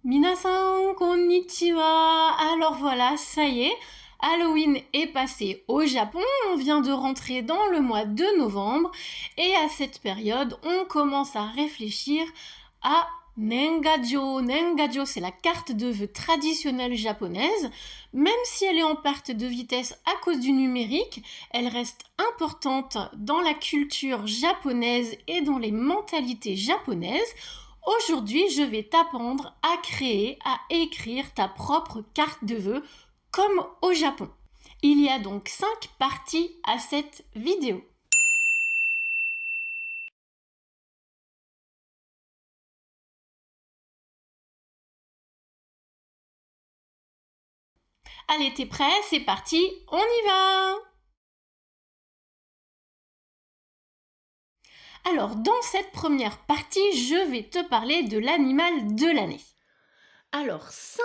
Minasan, konnichiwa. Alors voilà, ça y est, Halloween est passé au Japon, on vient de rentrer dans le mois de novembre et à cette période, on commence à réfléchir à Nengajo. Nengajo, c'est la carte de vœux traditionnelle japonaise. Même si elle est en perte de vitesse à cause du numérique, elle reste importante dans la culture japonaise et dans les mentalités japonaises. Aujourd'hui, je vais t'apprendre à créer, à écrire ta propre carte de vœux comme au Japon. Il y a donc 5 parties à cette vidéo. Allez, t'es prêt? C'est parti, on y va! Alors, dans cette première partie, je vais te parler de l'animal de l'année. Alors, 5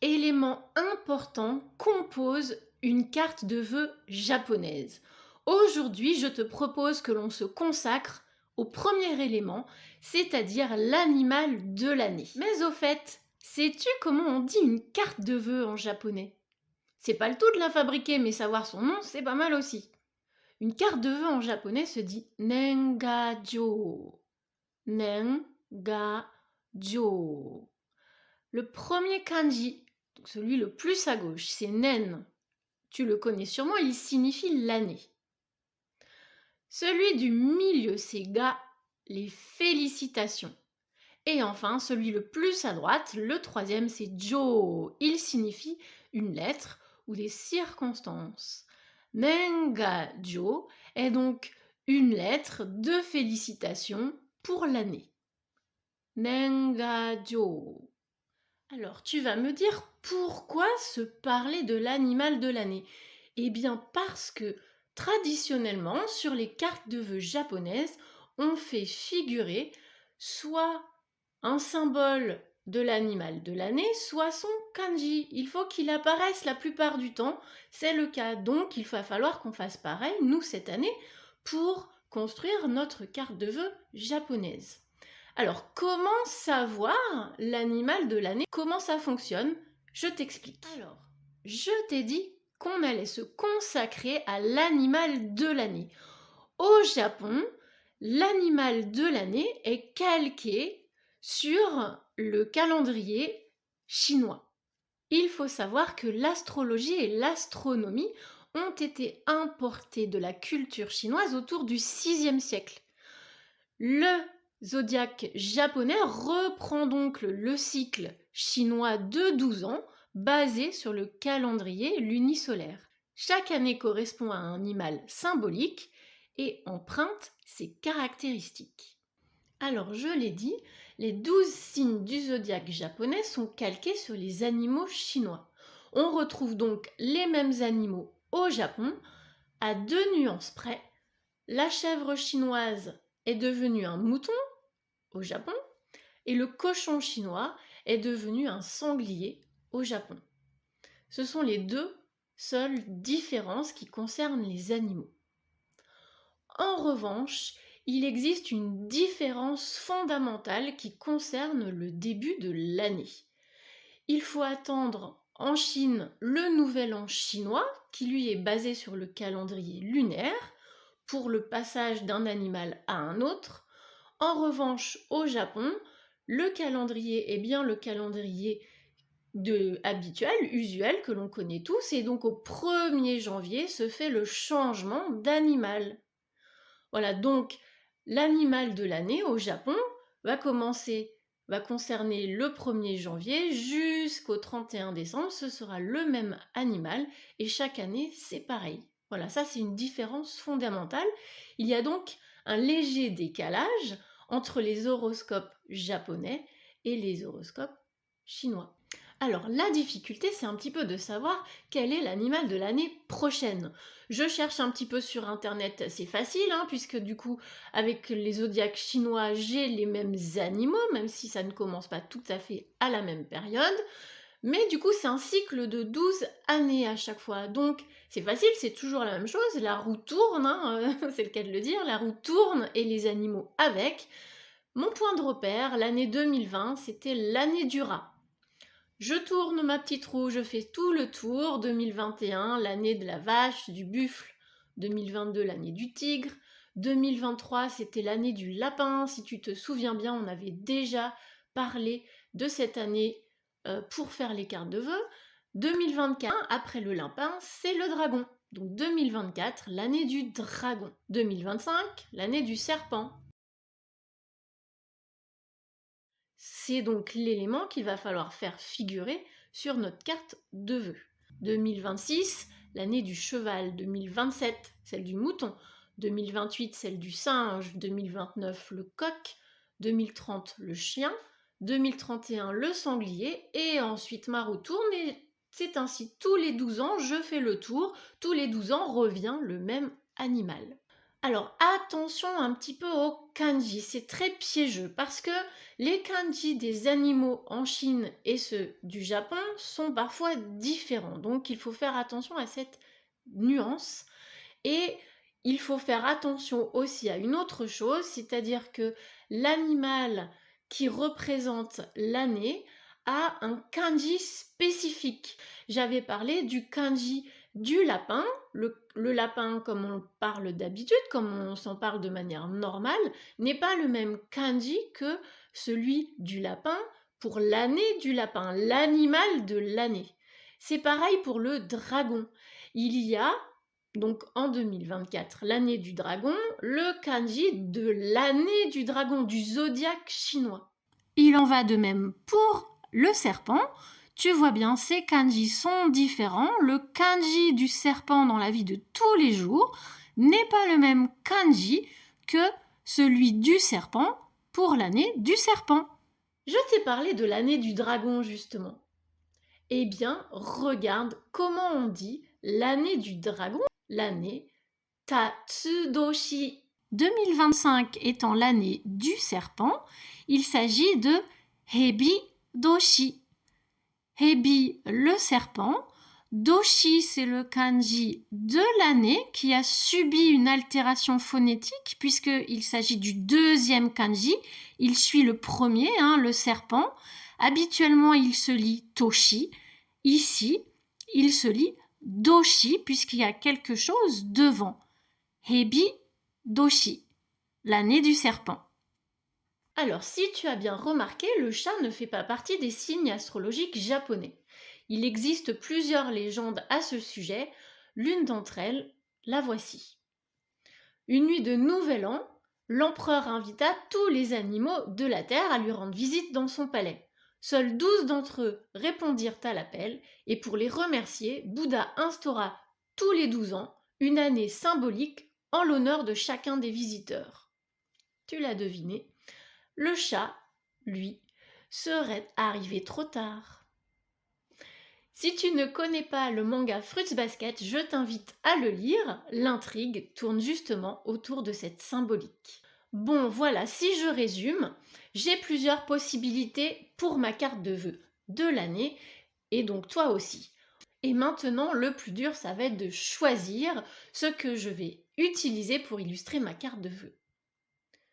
éléments importants composent une carte de vœux japonaise. Aujourd'hui, je te propose que l'on se consacre au premier élément, c'est-à-dire l'animal de l'année. Mais au fait, sais-tu comment on dit une carte de vœux en japonais? C'est pas le tout de la fabriquer, mais savoir son nom, c'est pas mal aussi. Une carte de vœux en japonais se dit Nengajo. Nengajo. Le premier kanji, donc celui le plus à gauche, c'est Nen. Tu le connais sûrement, il signifie l'année. Celui du milieu, c'est Ga, les félicitations. Et enfin, celui le plus à droite, le troisième, c'est Jo. Il signifie une lettre ou des circonstances. Nengajo est donc une lettre de félicitations pour l'année. Nengajo. Alors, tu vas me dire pourquoi se parler de l'animal de l'année? Eh bien, parce que traditionnellement, sur les cartes de vœux japonaises, on fait figurer soit un symbole de l'animal de l'année, soit son kanji. Il faut qu'il apparaisse la plupart du temps. C'est le cas. Donc, il va falloir qu'on fasse pareil, nous, cette année, pour construire notre carte de vœux japonaise. Alors, comment savoir l'animal de l'année? Comment ça fonctionne? Je t'explique. Alors, je t'ai dit qu'on allait se consacrer à l'animal de l'année. Au Japon, l'animal de l'année est calqué sur le calendrier chinois. Il faut savoir que l'astrologie et l'astronomie ont été importées de la culture chinoise autour du VIe siècle. Le zodiaque japonais reprend donc le cycle chinois de 12 ans basé sur le calendrier lunisolaire. Chaque année correspond à un animal symbolique et emprunte ses caractéristiques. Alors, je l'ai dit, les 12 signes du zodiaque japonais sont calqués sur les animaux chinois. On retrouve donc les mêmes animaux au Japon, à 2 nuances près. La chèvre chinoise est devenu un mouton au Japon et le cochon chinois est devenu un sanglier au Japon. Ce sont les deux seules différences qui concernent les animaux. En revanche, il existe une différence fondamentale qui concerne le début de l'année. Il faut attendre en Chine le nouvel an chinois qui lui est basé sur le calendrier lunaire pour le passage d'un animal à un autre. En revanche, au Japon, le calendrier est bien le calendrier habituel, usuel, que l'on connaît tous, et donc au 1er janvier se fait le changement d'animal. Voilà, donc l'animal de l'année au Japon va concerner le 1er janvier jusqu'au 31 décembre, ce sera le même animal, et chaque année c'est pareil. Voilà, ça c'est une différence fondamentale. Il y a donc un léger décalage entre les horoscopes japonais et les horoscopes chinois. Alors la difficulté, c'est un petit peu de savoir quel est l'animal de l'année prochaine. Je cherche un petit peu sur internet, c'est facile, puisque du coup, avec les zodiaques chinois, j'ai les mêmes animaux, même si ça ne commence pas tout à fait à la même période. Mais du coup, c'est un cycle de 12 années à chaque fois. Donc, c'est facile, c'est toujours la même chose. La roue tourne, c'est le cas de le dire. La roue tourne et les animaux avec. Mon point de repère, l'année 2020, c'était l'année du rat. Je tourne ma petite roue, je fais tout le tour. 2021, l'année de la vache, du buffle. 2022, l'année du tigre. 2023, c'était l'année du lapin. Si tu te souviens bien, on avait déjà parlé de cette année pour faire les cartes de vœux. 2024, après le lapin, c'est le dragon. Donc 2024, l'année du dragon. 2025, l'année du serpent. C'est donc l'élément qu'il va falloir faire figurer sur notre carte de vœux. 2026, l'année du cheval. 2027, celle du mouton. 2028, celle du singe. 2029, le coq. 2030, le chien. 2031, le sanglier. Et ensuite, ma roue tourne et c'est ainsi tous les 12 ans, je fais le tour. Tous les 12 ans revient le même animal. Alors attention un petit peu aux kanji, c'est très piégeux parce que les kanji des animaux en Chine et ceux du Japon sont parfois différents. Donc il faut faire attention à cette nuance et il faut faire attention aussi à une autre chose, c'est-à-dire que l'animal qui représente l'année a un kanji spécifique. J'avais parlé du kanji du lapin, le lapin comme on parle d'habitude, comme on s'en parle de manière normale, n'est pas le même kanji que celui du lapin pour l'année du lapin, l'animal de l'année. C'est pareil pour le dragon. Il y a donc en 2024, l'année du dragon, le kanji de l'année du dragon, du zodiaque chinois. Il en va de même pour le serpent. Tu vois bien, ces kanji sont différents. Le kanji du serpent dans la vie de tous les jours n'est pas le même kanji que celui du serpent pour l'année du serpent. Je t'ai parlé de l'année du dragon justement. Eh bien, regarde comment on dit l'année du dragon, l'année Tatsudoshi. 2025 étant l'année du serpent, il s'agit de Hebi Doshi. Hebi, le serpent. Doshi, c'est le kanji de l'année qui a subi une altération phonétique puisqu'il s'agit du deuxième kanji. Il suit le premier, le serpent. Habituellement, il se lit Toshi. Ici, il se lit Doshi puisqu'il y a quelque chose devant. Hebi Doshi, l'année du serpent. Alors, si tu as bien remarqué, le chat ne fait pas partie des signes astrologiques japonais. Il existe plusieurs légendes à ce sujet. L'une d'entre elles, la voici. Une nuit de Nouvel An, l'empereur invita tous les animaux de la terre à lui rendre visite dans son palais. Seuls 12 d'entre eux répondirent à l'appel et pour les remercier, Bouddha instaura tous les 12 ans une année symbolique en l'honneur de chacun des visiteurs. Tu l'as deviné, le chat, lui, serait arrivé trop tard. Si tu ne connais pas le manga Fruits Basket, je t'invite à le lire. L'intrigue tourne justement autour de cette symbolique. Bon, voilà, si je résume, j'ai plusieurs possibilités pour ma carte de vœux de l'année, et donc toi aussi. Et maintenant, le plus dur, ça va être de choisir ce que je vais utiliser pour illustrer ma carte de vœux.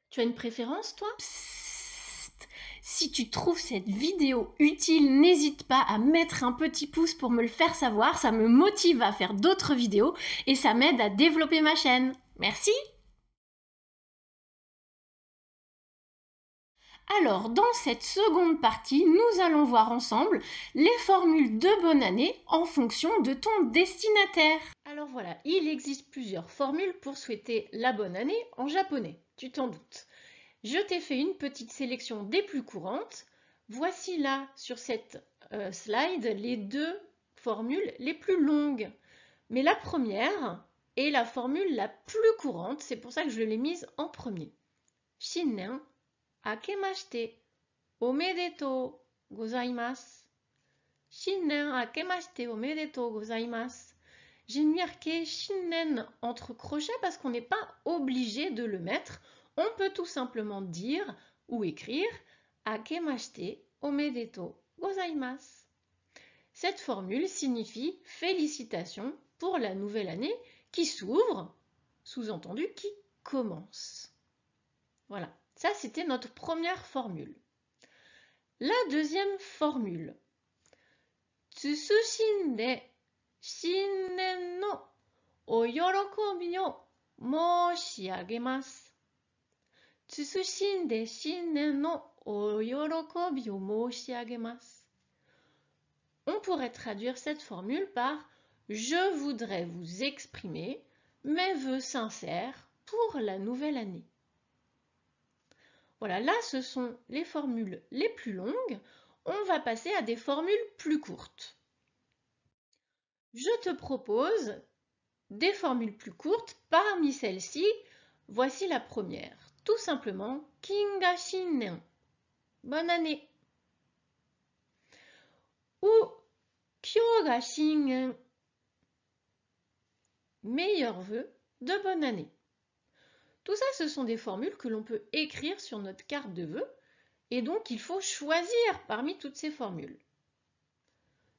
Tu as une préférence, toi ? Psst. Si tu trouves cette vidéo utile, n'hésite pas à mettre un petit pouce pour me le faire savoir. Ça me motive à faire d'autres vidéos et ça m'aide à développer ma chaîne. Merci! Alors, dans cette seconde partie, nous allons voir ensemble les formules de bonne année en fonction de ton destinataire. Alors voilà, il existe plusieurs formules pour souhaiter la bonne année en japonais, tu t'en doutes. Je t'ai fait une petite sélection des plus courantes. Voici là, sur cette slide, les deux formules les plus longues. Mais la première est la formule la plus courante, c'est pour ça que je l'ai mise en premier. Shinnen akemashite omedetou gozaimasu. Shinnen akemashite omedetou gozaimasu. J'ai marqué Shinnen entre crochets parce qu'on n'est pas obligé de le mettre. On peut tout simplement dire ou écrire Akemashite omedetou gozaimasu. Cette formule signifie félicitations pour la nouvelle année qui s'ouvre, sous-entendu qui commence. Voilà, ça c'était notre première formule. La deuxième formule. 謹んで新年のお喜びを申し上げます。謹んで新年のお喜びを申し上げます。On pourrait traduire cette formule par Je voudrais vous exprimer mes vœux sincères pour la nouvelle année. Voilà, là ce sont les formules les plus longues. On va passer à des formules plus courtes. Je te propose des formules plus courtes. Parmi celles-ci, voici la première. Tout simplement, Kinga Shinnen. Bonne année. Ou Kyoga Shingen. Meilleurs vœux de bonne année. Tout ça, ce sont des formules que l'on peut écrire sur notre carte de vœux et donc il faut choisir parmi toutes ces formules.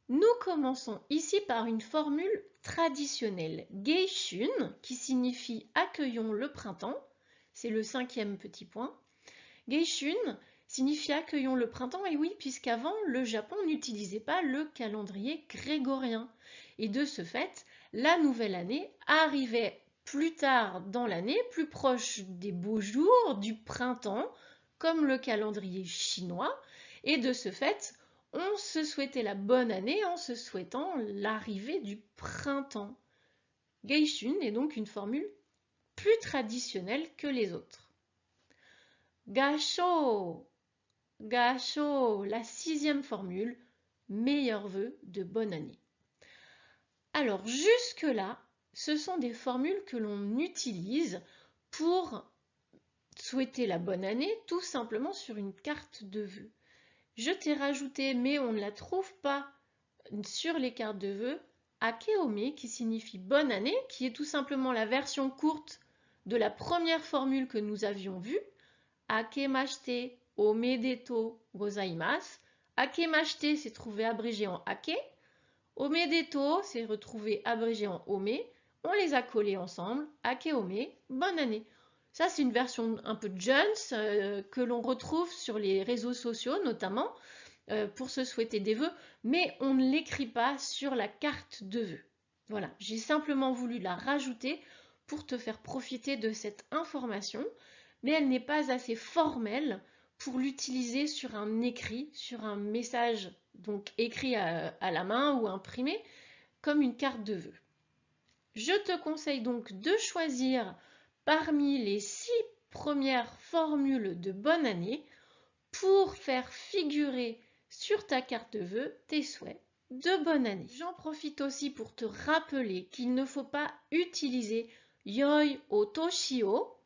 Nous commençons ici par une formule traditionnelle, Geishun, qui signifie accueillons le printemps. C'est le 5e petit point. Geishun signifie accueillons le printemps, et oui, puisqu'avant, le Japon n'utilisait pas le calendrier grégorien. Et de ce fait, la nouvelle année arrivait plus tard dans l'année, plus proche des beaux jours, du printemps, comme le calendrier chinois. Et de ce fait, on se souhaitait la bonne année en se souhaitant l'arrivée du printemps. Geishun est donc une formule plus traditionnelle que les autres. Gasho, Gasho, la 6e formule, meilleurs vœux de bonne année. Alors jusque-là, ce sont des formules que l'on utilise pour souhaiter la bonne année tout simplement sur une carte de vœux. Je t'ai rajouté, mais on ne la trouve pas sur les cartes de vœux, Akeome, qui signifie bonne année, qui est tout simplement la version courte de la première formule que nous avions vue. Akemashite omedetou gozaimasu. Akemashite s'est trouvé abrégé en ake. Omedetou s'est retrouvé abrégé en ome. On les a collés ensemble. Akeome, bonne année. Ça, c'est une version un peu Jones que l'on retrouve sur les réseaux sociaux notamment pour se souhaiter des vœux, mais on ne l'écrit pas sur la carte de vœux. Voilà, j'ai simplement voulu la rajouter pour te faire profiter de cette information, mais elle n'est pas assez formelle pour l'utiliser sur un écrit, sur un message donc écrit à la main ou imprimé comme une carte de vœux. Je te conseille donc de choisir parmi les 6 premières formules de bonne année pour faire figurer sur ta carte de vœux tes souhaits de bonne année. J'en profite aussi pour te rappeler qu'il ne faut pas utiliser Yoi Otoshio,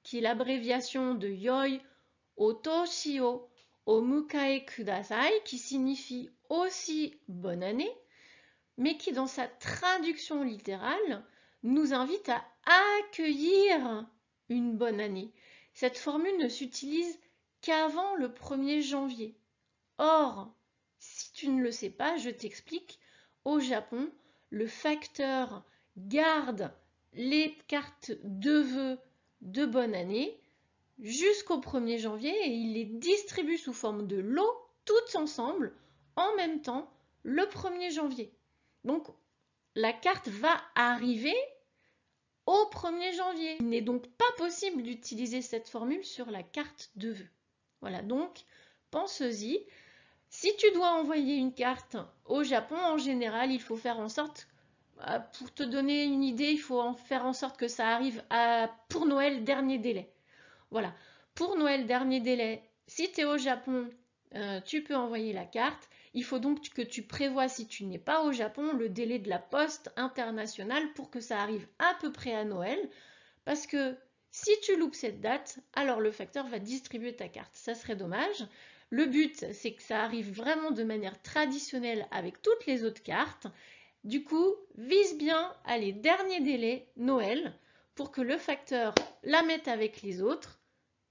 qui est l'abréviation de Yoi Otoshio Omukae Kudasai, qui signifie aussi bonne année, mais qui dans sa traduction littérale nous invite à accueillir une bonne année. Cette formule ne s'utilise qu'avant le 1er janvier. Or, si tu ne le sais pas, je t'explique, au Japon, le facteur garde les cartes de vœux de bonne année jusqu'au 1er janvier et il les distribue sous forme de lots toutes ensemble en même temps le 1er janvier. Donc, la carte va arriver au 1er janvier. Il n'est donc pas possible d'utiliser cette formule sur la carte de vœux. Voilà, donc pense-y. Si tu dois envoyer une carte au Japon, en général, il faut faire en sorte, pour te donner une idée, il faut faire en sorte que ça arrive pour Noël, dernier délai. Voilà, pour Noël, dernier délai, si tu es au Japon, tu peux envoyer la carte. Il faut donc que tu prévois, si tu n'es pas au Japon, le délai de la poste internationale pour que ça arrive à peu près à Noël. Parce que si tu loupes cette date, alors le facteur va distribuer ta carte. Ça serait dommage. Le but, c'est que ça arrive vraiment de manière traditionnelle avec toutes les autres cartes. Du coup, vise bien à les derniers délais Noël pour que le facteur la mette avec les autres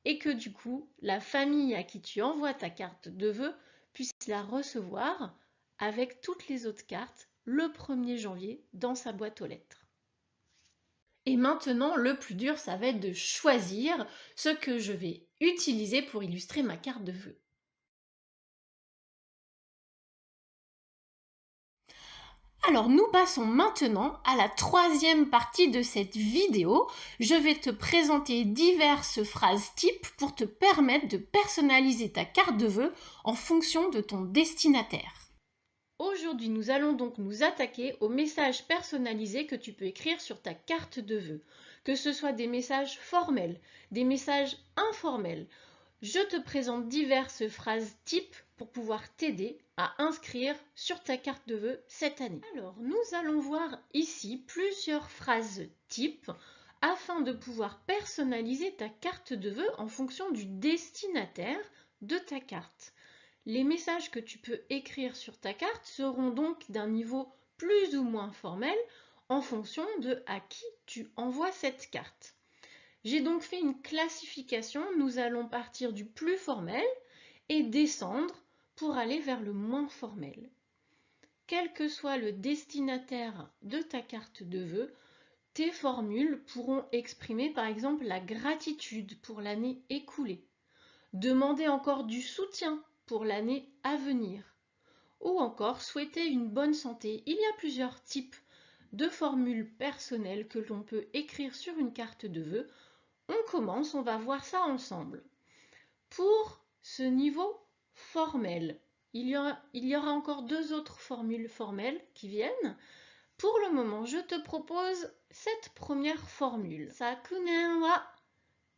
et que du coup, la famille à qui tu envoies ta carte de vœux puisse la recevoir avec toutes les autres cartes le 1er janvier dans sa boîte aux lettres. Et maintenant, le plus dur, ça va être de choisir ce que je vais utiliser pour illustrer ma carte de vœux. Alors nous passons maintenant à la troisième partie de cette vidéo. Je vais te présenter diverses phrases types pour te permettre de personnaliser ta carte de vœux en fonction de ton destinataire. Aujourd'hui, nous allons donc nous attaquer aux messages personnalisés que tu peux écrire sur ta carte de vœux, que ce soit des messages formels, des messages informels. Je te présente diverses phrases types pour pouvoir t'aider à inscrire sur ta carte de vœux cette année. Alors, nous allons voir ici plusieurs phrases types afin de pouvoir personnaliser ta carte de vœux en fonction du destinataire de ta carte. Les messages que tu peux écrire sur ta carte seront donc d'un niveau plus ou moins formel en fonction de à qui tu envoies cette carte. J'ai donc fait une classification, nous allons partir du plus formel et descendre pour aller vers le moins formel. Quel que soit le destinataire de ta carte de vœux, tes formules pourront exprimer par exemple la gratitude pour l'année écoulée, demander encore du soutien pour l'année à venir, ou encore souhaiter une bonne santé. Il y a plusieurs types de formules personnelles que l'on peut écrire sur une carte de vœux. On commence, on va voir ça ensemble. Pour ce niveau formel, il y aura encore deux autres formules formelles qui viennent. Pour le moment, je te propose cette première formule. Sakunen wa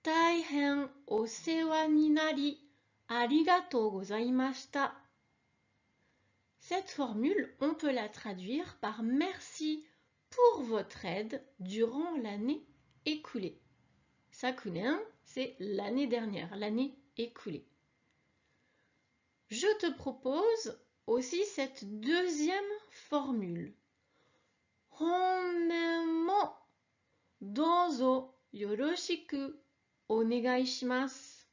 taihen osewa ni nari arigatou gozaimashita. Cette formule, on peut la traduire par merci pour votre aide durant l'année écoulée. Sakunen, c'est l'année dernière, l'année écoulée. Je te propose aussi cette deuxième formule. Honnen mo douzo yoroshiku onegai shimasu.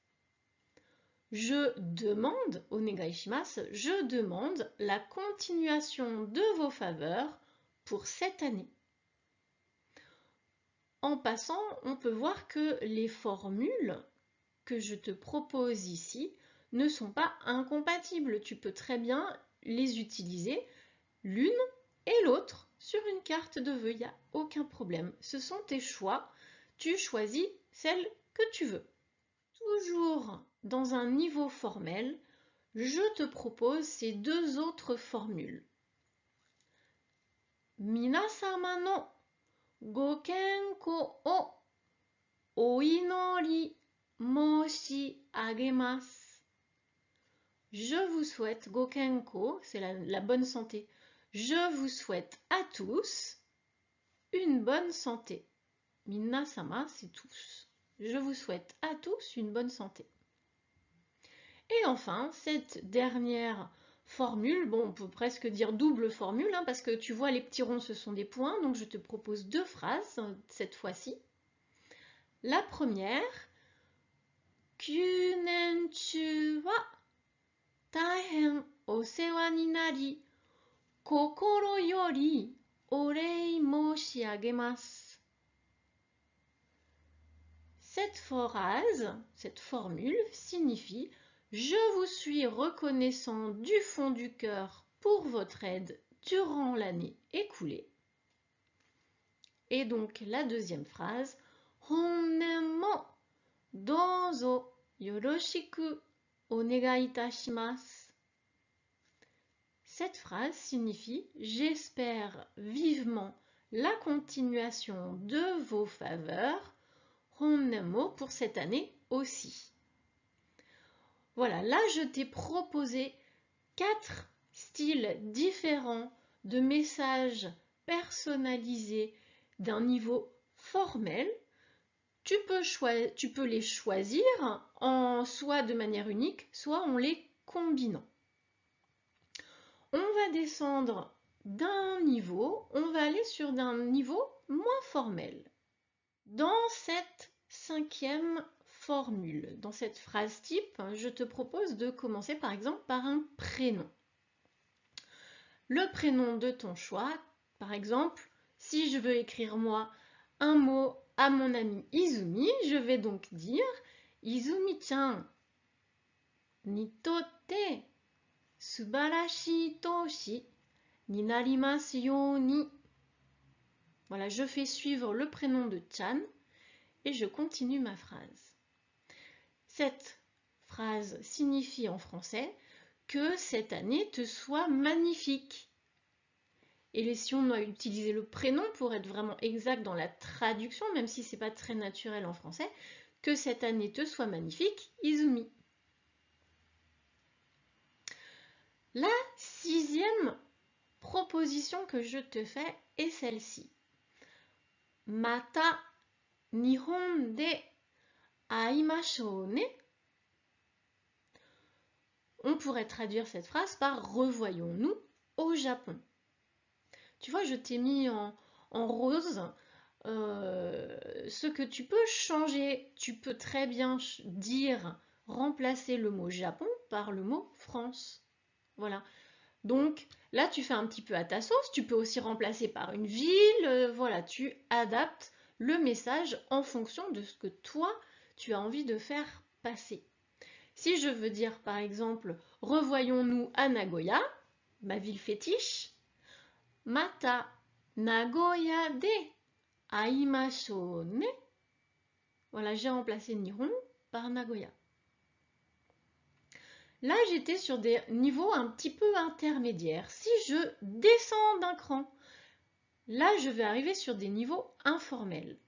Je demande, onegai shimasu, je demande la continuation de vos faveurs pour cette année. En passant, on peut voir que les formules que je te propose ici ne sont pas incompatibles. Tu peux très bien les utiliser l'une et l'autre sur une carte de vœux. Il n'y a aucun problème. Ce sont tes choix. Tu choisis celle que tu veux. Toujours dans un niveau formel, je te propose ces deux autres formules. Minasama no gokenko o oinori moshi agemasu. Je vous souhaite gokenko, c'est la bonne santé. Je vous souhaite à tous une bonne santé. Minasama, c'est tous. Je vous souhaite à tous une bonne santé. Et enfin, cette dernière formule, bon, on peut presque dire double formule, hein, parce que tu vois, les petits ronds, ce sont des points, donc je te propose deux phrases cette fois-ci. La première, Kyunenchu wa taihen osewa ni nari, kokoro yori orei moshiagemasu. Cette phrase, cette formule signifie « Je vous suis reconnaissant du fond du cœur pour votre aide durant l'année écoulée ». Et donc la deuxième phrase « Honnen mo douzo yoroshiku onegai itashimasu ». Cette phrase signifie « J'espère vivement la continuation de vos faveurs » Honnen pour cette année aussi. Voilà, là je t'ai proposé 4 styles différents de messages personnalisés d'un niveau formel. Tu peux les choisir soit de manière unique, soit en les combinant. On va descendre d'un niveau, on va aller sur un niveau moins formel. Dans cette cinquième formule, dans cette phrase type, je te propose de commencer par exemple par un prénom. Le prénom de ton choix, par exemple, si je veux écrire moi un mot à mon ami Izumi, je vais donc dire Izumi-chan, ni totte subarashii toshi ni narimasu you ni. Voilà, je fais suivre le prénom de Chan et je continue ma phrase. Cette phrase signifie en français que cette année te soit magnifique. Et si on doit utiliser le prénom pour être vraiment exact dans la traduction, même si c'est pas très naturel en français, que cette année te soit magnifique, Izumi. La 6e proposition que je te fais est celle-ci. Mata Nihon de aimashou ne. On pourrait traduire cette phrase par revoyons-nous au Japon. Tu vois, je t'ai mis en rose ce que tu peux changer. Tu peux très bien remplacer le mot Japon par le mot France. Voilà. Donc là, tu fais un petit peu à ta sauce. Tu peux aussi remplacer par une ville. Voilà, tu adaptes le message en fonction de ce que toi, tu as envie de faire passer. Si je veux dire par exemple, revoyons-nous à Nagoya, ma ville fétiche, Mata Nagoya de aimashou ne. Voilà, j'ai remplacé Nihon par Nagoya. Là, j'étais sur des niveaux un petit peu intermédiaires. Si je descends d'un cran, là, je vais arriver sur des niveaux informels.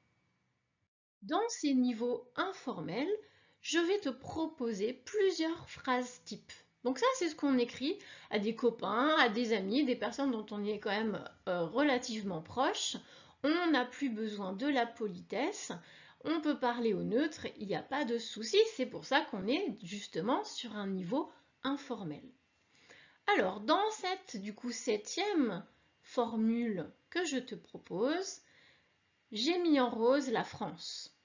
Dans ces niveaux informels, je vais te proposer plusieurs phrases types. Donc ça, c'est ce qu'on écrit à des copains, à des amis, des personnes dont on est quand même relativement proche. On n'a plus besoin de la politesse. On peut parler au neutre, il n'y a pas de souci. C'est pour ça qu'on est justement sur un niveau informel. Alors, dans cette, du coup, 7e formule que je te propose, j'ai mis en rose la France.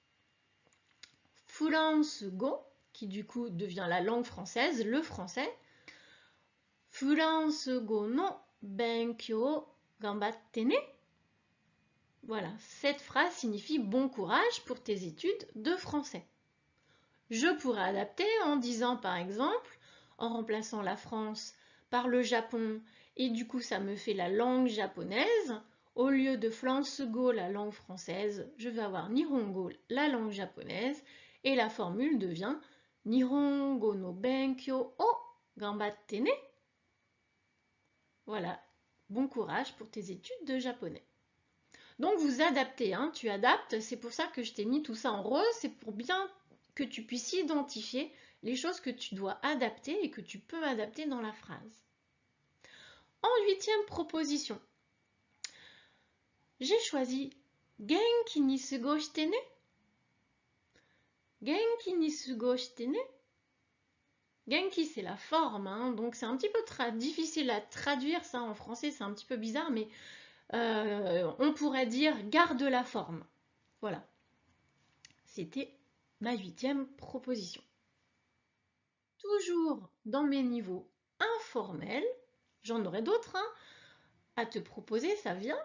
France go, qui du coup devient la langue française, le français. France go no benkyou gambatte ne. Voilà, cette phrase signifie bon courage pour tes études de français. Je pourrais adapter en disant par exemple, en remplaçant la France par le Japon, et du coup ça me fait la langue japonaise, au lieu de France-go, la langue française, je vais avoir Nihongo, la langue japonaise, et la formule devient Nihongo no benkyou o gambatte ne. Voilà, bon courage pour tes études de japonais. Donc vous adaptez, hein, tu adaptes, c'est pour ça que je t'ai mis tout ça en rose, c'est pour bien que tu puisses identifier les choses que tu dois adapter et que tu peux adapter dans la phrase. En 8e proposition, j'ai choisi Genki ni sugoshite ne. Genki ni sugoshite ne. Genki, c'est la forme, hein, donc c'est un petit peu difficile à traduire ça en français, c'est un petit peu bizarre, mais on pourrait dire garde la forme. Voilà. C'était ma 8e proposition. Toujours dans mes niveaux informels, j'en aurai d'autres hein, à te proposer, ça vient.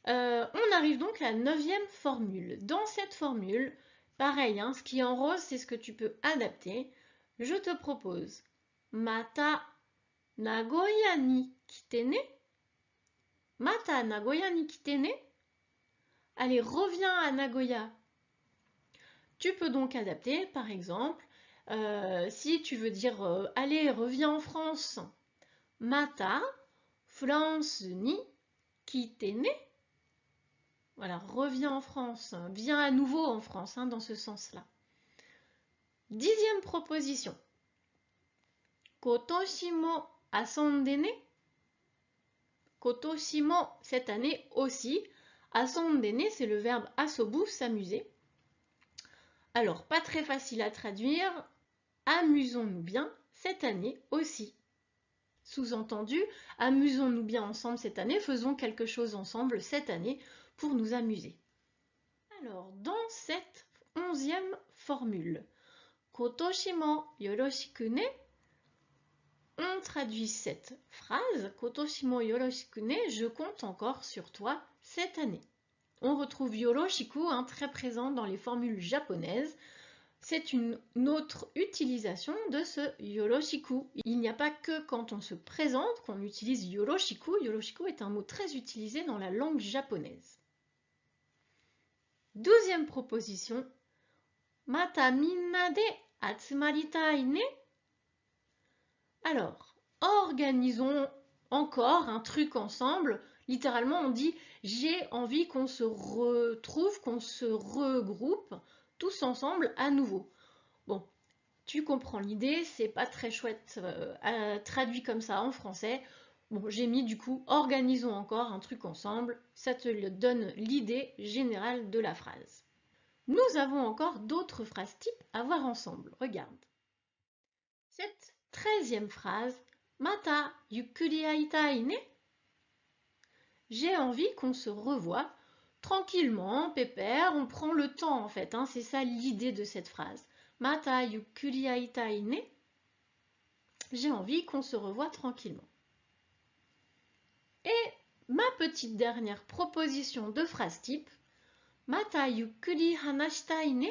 On arrive donc à la 9e formule. Dans cette formule, pareil, hein, ce qui est en rose, c'est ce que tu peux adapter. Je te propose Mata Nagoya ni kite ne. Mata Nagoya ni kite ne. Allez, reviens à Nagoya. Tu peux donc adapter, par exemple, si tu veux dire allez, reviens en France. Mata France ni kite ne. Voilà, reviens en France, viens à nouveau en France, hein, dans ce sens-là. 10e proposition. Kotoshi mo asonde ne. Kotoshi mo, cette année aussi. Asonde ne, c'est le verbe asobu, s'amuser. Alors, pas très facile à traduire. Amusons-nous bien cette année aussi. Sous-entendu, amusons-nous bien ensemble cette année, faisons quelque chose ensemble cette année pour nous amuser. Alors, dans cette 11e formule, Kotoshi mo yoroshiku ne, on traduit cette phrase, Kotoshi mo yoroshiku ne, je compte encore sur toi cette année. On retrouve yoroshiku, hein, très présent dans les formules japonaises. C'est une autre utilisation de ce yoroshiku. Il n'y a pas que quand on se présente qu'on utilise yoroshiku. Yoroshiku est un mot très utilisé dans la langue japonaise. 12e proposition. Mata minna de atsumaritai ne. Alors, organisons encore un truc ensemble. Littéralement, on dit « j'ai envie qu'on se retrouve, qu'on se regroupe tous ensemble à nouveau ». Bon, tu comprends l'idée, c'est pas très chouette traduit comme ça en français. Bon, j'ai mis du coup « organisons encore un truc ensemble ». Ça te donne l'idée générale de la phrase. Nous avons encore d'autres phrases types à voir ensemble. Regarde. Cette 13e phrase, Mata yukkuri aitai ne. J'ai envie qu'on se revoie tranquillement, pépère, on prend le temps en fait, hein, c'est ça l'idée de cette phrase. Mata yukkuri aitai ne. J'ai envie qu'on se revoie tranquillement. Et ma petite dernière proposition de phrase type, Mata yukkuri hanashitai ne.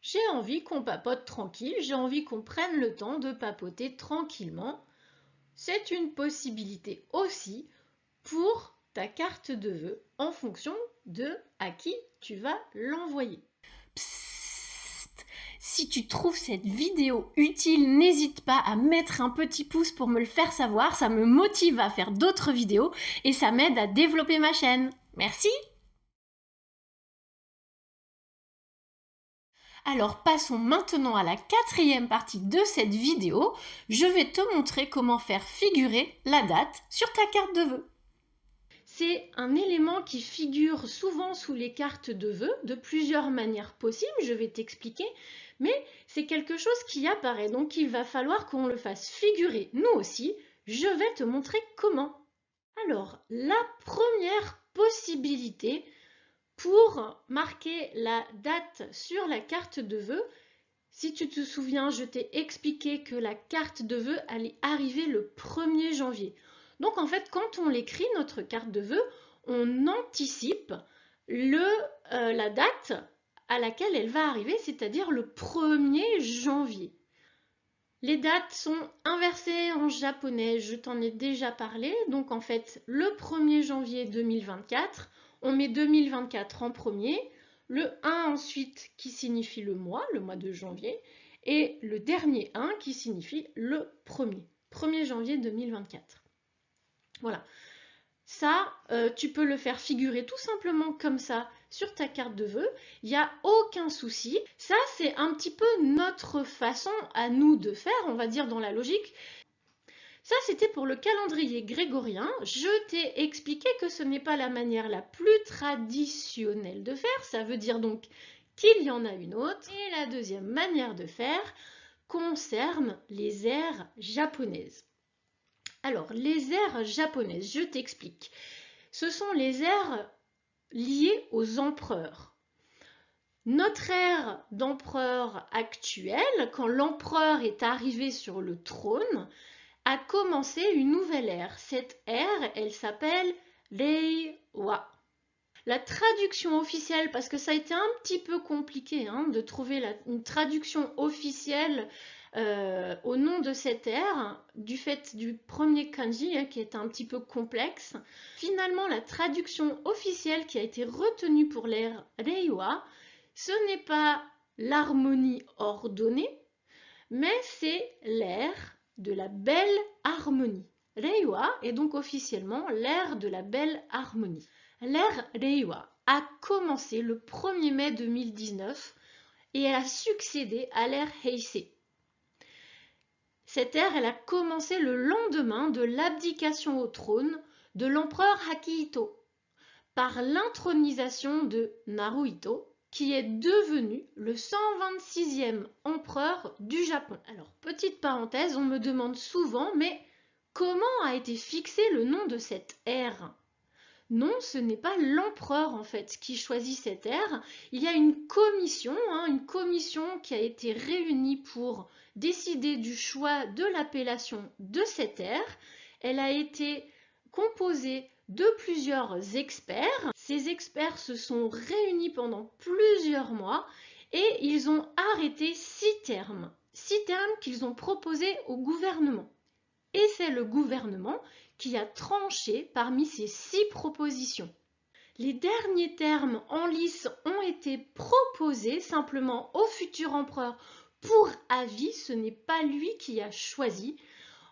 J'ai envie qu'on papote tranquille, j'ai envie qu'on prenne le temps de papoter tranquillement. C'est une possibilité aussi pour ta carte de vœux en fonction de à qui tu vas l'envoyer. Si tu trouves cette vidéo utile, n'hésite pas à mettre un petit pouce pour me le faire savoir, ça me motive à faire d'autres vidéos et ça m'aide à développer ma chaîne. Merci! Alors passons maintenant à la 4e partie de cette vidéo. Je vais te montrer comment faire figurer la date sur ta carte de vœux. C'est un élément qui figure souvent sous les cartes de vœux de plusieurs manières possibles, je vais t'expliquer, mais c'est quelque chose qui apparaît, donc il va falloir qu'on le fasse figurer nous aussi. Je vais te montrer comment. Alors, la première possibilité pour marquer la date sur la carte de vœux, si tu te souviens, je t'ai expliqué que la carte de vœux allait arriver le 1er janvier. Donc en fait, quand on l'écrit, notre carte de vœux, on anticipe la date à laquelle elle va arriver, c'est-à-dire le 1er janvier. Les dates sont inversées en japonais, je t'en ai déjà parlé. Donc en fait, le 1er janvier 2024, on met 2024 en premier, le 1 ensuite qui signifie le mois de janvier, et le dernier 1 qui signifie le 1er janvier 2024. Voilà, ça, tu peux le faire figurer tout simplement comme ça sur ta carte de vœux, il n'y a aucun souci. Ça, c'est un petit peu notre façon à nous de faire, on va dire dans la logique. Ça, c'était pour le calendrier grégorien. Je t'ai expliqué que ce n'est pas la manière la plus traditionnelle de faire. Ça veut dire donc qu'il y en a une autre. Et la deuxième manière de faire concerne les ères japonaises. Alors, les ères japonaises, je t'explique. Ce sont les ères liées aux empereurs. Notre ère d'empereur actuelle, quand l'empereur est arrivé sur le trône, a commencé une nouvelle ère. Cette ère, elle s'appelle Reiwa. La traduction officielle, parce que ça a été un petit peu compliqué de trouver une traduction officielle au nom de cette ère, du fait du premier kanji qui est un petit peu complexe. Finalement, la traduction officielle qui a été retenue pour l'ère Reiwa, ce n'est pas l'harmonie ordonnée, mais c'est l'ère de la belle harmonie. Reiwa est donc officiellement l'ère de la belle harmonie. L'ère Reiwa a commencé le 1er mai 2019 et elle a succédé à l'ère Heisei. Cette ère, elle a commencé le lendemain de l'abdication au trône de l'empereur Akihito par l'intronisation de Naruhito, qui est devenu le 126e empereur du Japon. Alors, petite parenthèse, on me demande souvent, mais comment a été fixé le nom de cette ère ? Non, ce n'est pas l'empereur en fait qui choisit cette ère. Il y a une commission qui a été réunie pour décider du choix de l'appellation de cette ère. Elle a été composée de plusieurs experts. Ces experts se sont réunis pendant plusieurs mois et ils ont arrêté 6 termes. 6 termes qu'ils ont proposés au gouvernement. Et c'est le gouvernement qui a tranché parmi ces 6 propositions. Les derniers termes en lice ont été proposés simplement au futur empereur pour avis, ce n'est pas lui qui a choisi.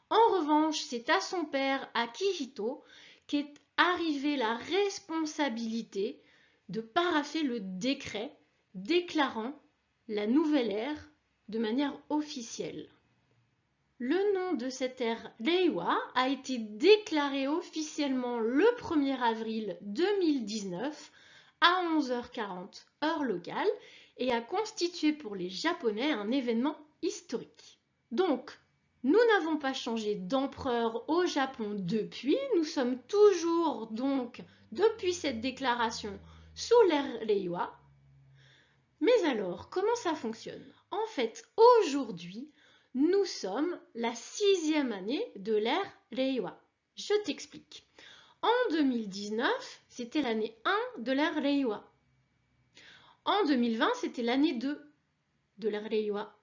En revanche, c'est à son père Akihito qu'est arrivée la responsabilité de parapher le décret déclarant la nouvelle ère de manière officielle. Le nom de cette ère Reiwa a été déclaré officiellement le 1er avril 2019 à 11h40 heure locale et a constitué pour les Japonais un événement historique. Donc, nous n'avons pas changé d'empereur au Japon depuis, nous sommes toujours donc, depuis cette déclaration, sous l'ère Reiwa. Mais alors, comment ça fonctionne? En fait, aujourd'hui, nous sommes la 6e année de l'ère Reiwa. Je t'explique. En 2019, c'était l'année 1 de l'ère Reiwa. En 2020, c'était l'année 2 de l'ère Reiwa.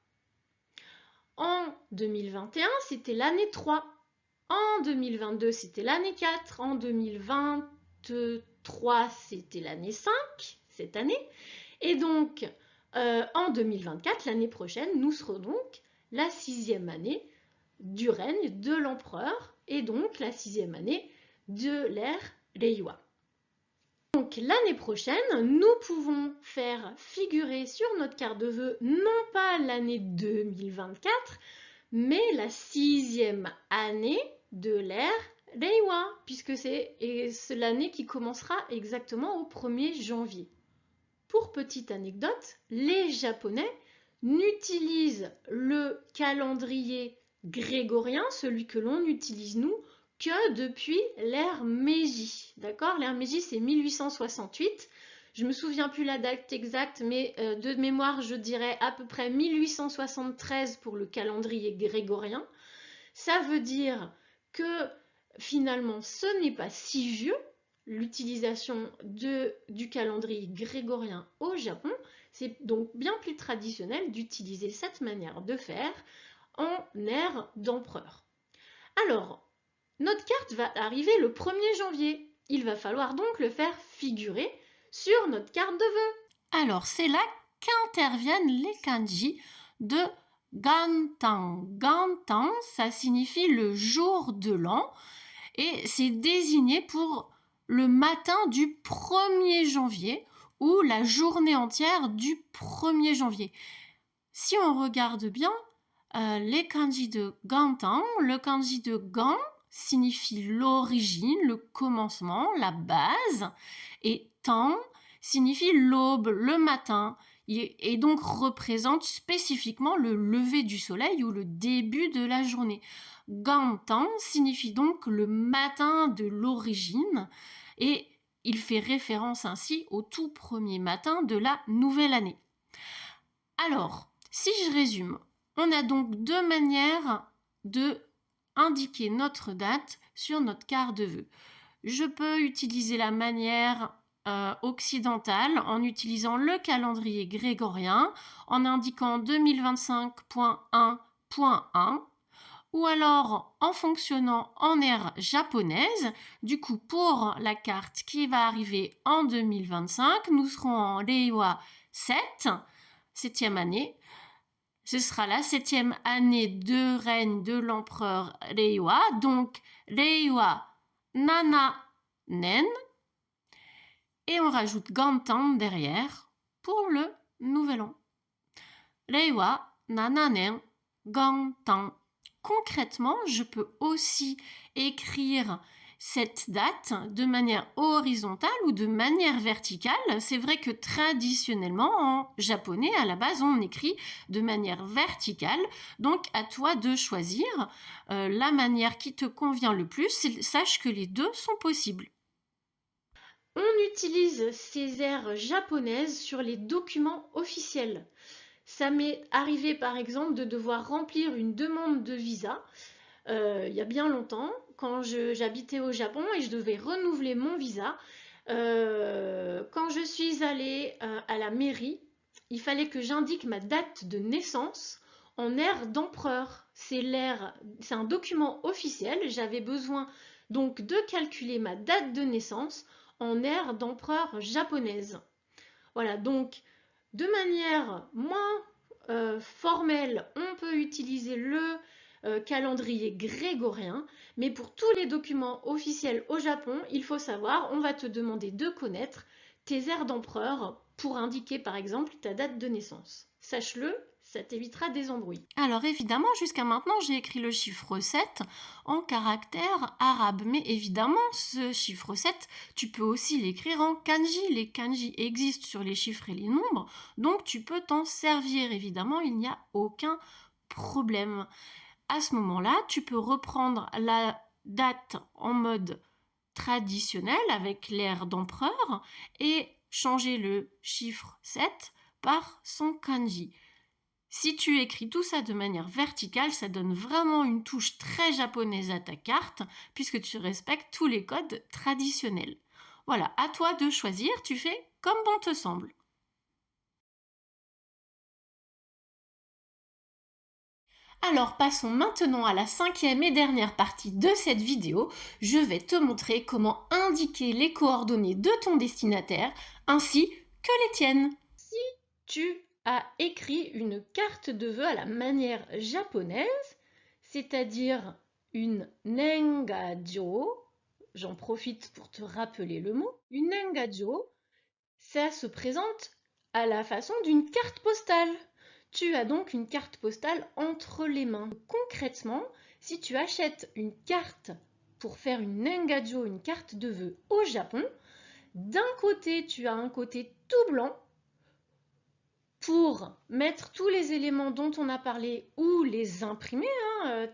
En 2021, c'était l'année 3. En 2022, c'était l'année 4. En 2023, c'était l'année 5, cette année. Et donc, en 2024, l'année prochaine, nous serons donc la 6e année du règne de l'empereur et donc la 6e année de l'ère Reiwa. Donc l'année prochaine, nous pouvons faire figurer sur notre carte de vœux non pas l'année 2024, mais la 6e année de l'ère Reiwa, puisque c'est l'année qui commencera exactement au 1er janvier. Pour petite anecdote, les Japonais n'utilisent le calendrier grégorien, celui que l'on utilise nous, que depuis l'ère Meiji. D'accord? L'ère Meiji, c'est 1868. Je ne me souviens plus la date exacte, mais de mémoire, je dirais à peu près 1873 pour le calendrier grégorien. Ça veut dire que finalement, ce n'est pas si vieux, l'utilisation du calendrier grégorien au Japon. C'est donc bien plus traditionnel d'utiliser cette manière de faire en ère d'empereur. Alors, notre carte va arriver le 1er janvier. Il va falloir donc le faire figurer sur notre carte de vœux. Alors, c'est là qu'interviennent les kanji de Gantan. Gantan, ça signifie le jour de l'an et c'est désigné pour le matin du 1er janvier ou la journée entière du 1er janvier. Si on regarde bien, les kanji de Gantan, le kanji de Gan signifie l'origine, le commencement, la base, et Tan signifie l'aube, le matin, et donc représente spécifiquement le lever du soleil ou le début de la journée. Gantan signifie donc le matin de l'origine et il fait référence ainsi au tout premier matin de la nouvelle année. Alors, si je résume, on a donc 2 manières de indiquer notre date sur notre carte de vœux. Je peux utiliser la manière occidentale en utilisant le calendrier grégorien en indiquant 2025.1.1 ou alors en fonctionnant en ère japonaise. Du coup, pour la carte qui va arriver en 2025, nous serons en Reiwa 7, 7e année. Ce sera la 7e année de règne de l'empereur Reiwa, donc Reiwa Nananen. Et on rajoute Gantan derrière pour le nouvel an. Reiwa Nananen Gantan. Concrètement, je peux aussi écrire cette date de manière horizontale ou de manière verticale. C'est vrai que traditionnellement, en japonais, à la base, on écrit de manière verticale. Donc, à toi de choisir la manière qui te convient le plus. Sache que les deux sont possibles. On utilise ces aires japonaises sur les documents officiels. Ça m'est arrivé par exemple de devoir remplir une demande de visa il y a bien longtemps quand j'habitais au Japon et je devais renouveler mon visa. Quand je suis allée à la mairie, il fallait que j'indique ma date de naissance en ère d'empereur. C'est un document officiel. J'avais besoin donc de calculer ma date de naissance en ère d'empereur japonaise. Voilà, donc de manière moins formelle, on peut utiliser le calendrier grégorien, mais pour tous les documents officiels au Japon, il faut savoir, on va te demander de connaître tes ères d'empereur pour indiquer par exemple ta date de naissance. Sache-le, ça t'évitera des embrouilles. Alors évidemment, jusqu'à maintenant, j'ai écrit le chiffre 7 en caractère arabe. Mais évidemment, ce chiffre 7, tu peux aussi l'écrire en kanji. Les kanji existent sur les chiffres et les nombres, donc tu peux t'en servir. Évidemment, il n'y a aucun problème. À ce moment-là, tu peux reprendre la date en mode traditionnel avec l'ère d'empereur et changer le chiffre 7 par son kanji. Si tu écris tout ça de manière verticale, ça donne vraiment une touche très japonaise à ta carte, puisque tu respectes tous les codes traditionnels. Voilà, à toi de choisir, tu fais comme bon te semble. Alors passons maintenant à la 5e et dernière partie de cette vidéo. Je vais te montrer comment indiquer les coordonnées de ton destinataire ainsi que les tiennes. Si tu as écrit une carte de vœux à la manière japonaise, c'est-à-dire une nengajo, j'en profite pour te rappeler le mot, une nengajo, ça se présente à la façon d'une carte postale. Tu as donc une carte postale entre les mains. Concrètement, si tu achètes une carte pour faire une nengajo, une carte de vœux au Japon, d'un côté, tu as un côté tout blanc pour mettre tous les éléments dont on a parlé ou les imprimer.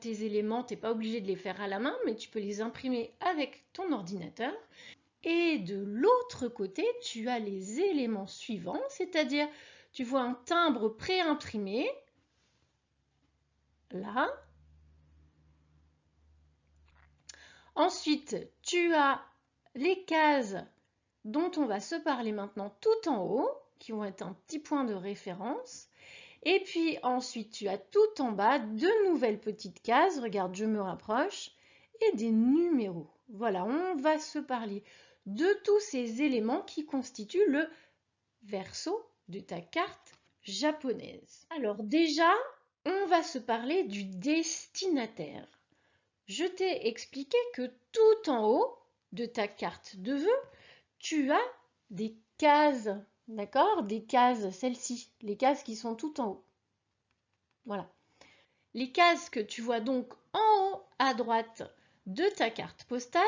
Tes éléments, tu n'es pas obligé de les faire à la main, mais tu peux les imprimer avec ton ordinateur. Et de l'autre côté, tu as les éléments suivants, c'est-à-dire tu vois un timbre pré-imprimé, là. Ensuite, tu as les cases dont on va se parler maintenant tout en haut, qui vont être un petit point de référence. Et puis ensuite, tu as tout en bas de nouvelles petites cases, regarde, je me rapproche, et des numéros. Voilà, on va se parler de tous ces éléments qui constituent le verso de ta carte japonaise. Alors déjà, on va se parler du destinataire. Je t'ai expliqué que tout en haut de ta carte de vœux, tu as des cases, d'accord? Des cases, celles-ci, les cases qui sont tout en haut. Voilà. Les cases que tu vois donc en haut à droite de ta carte postale,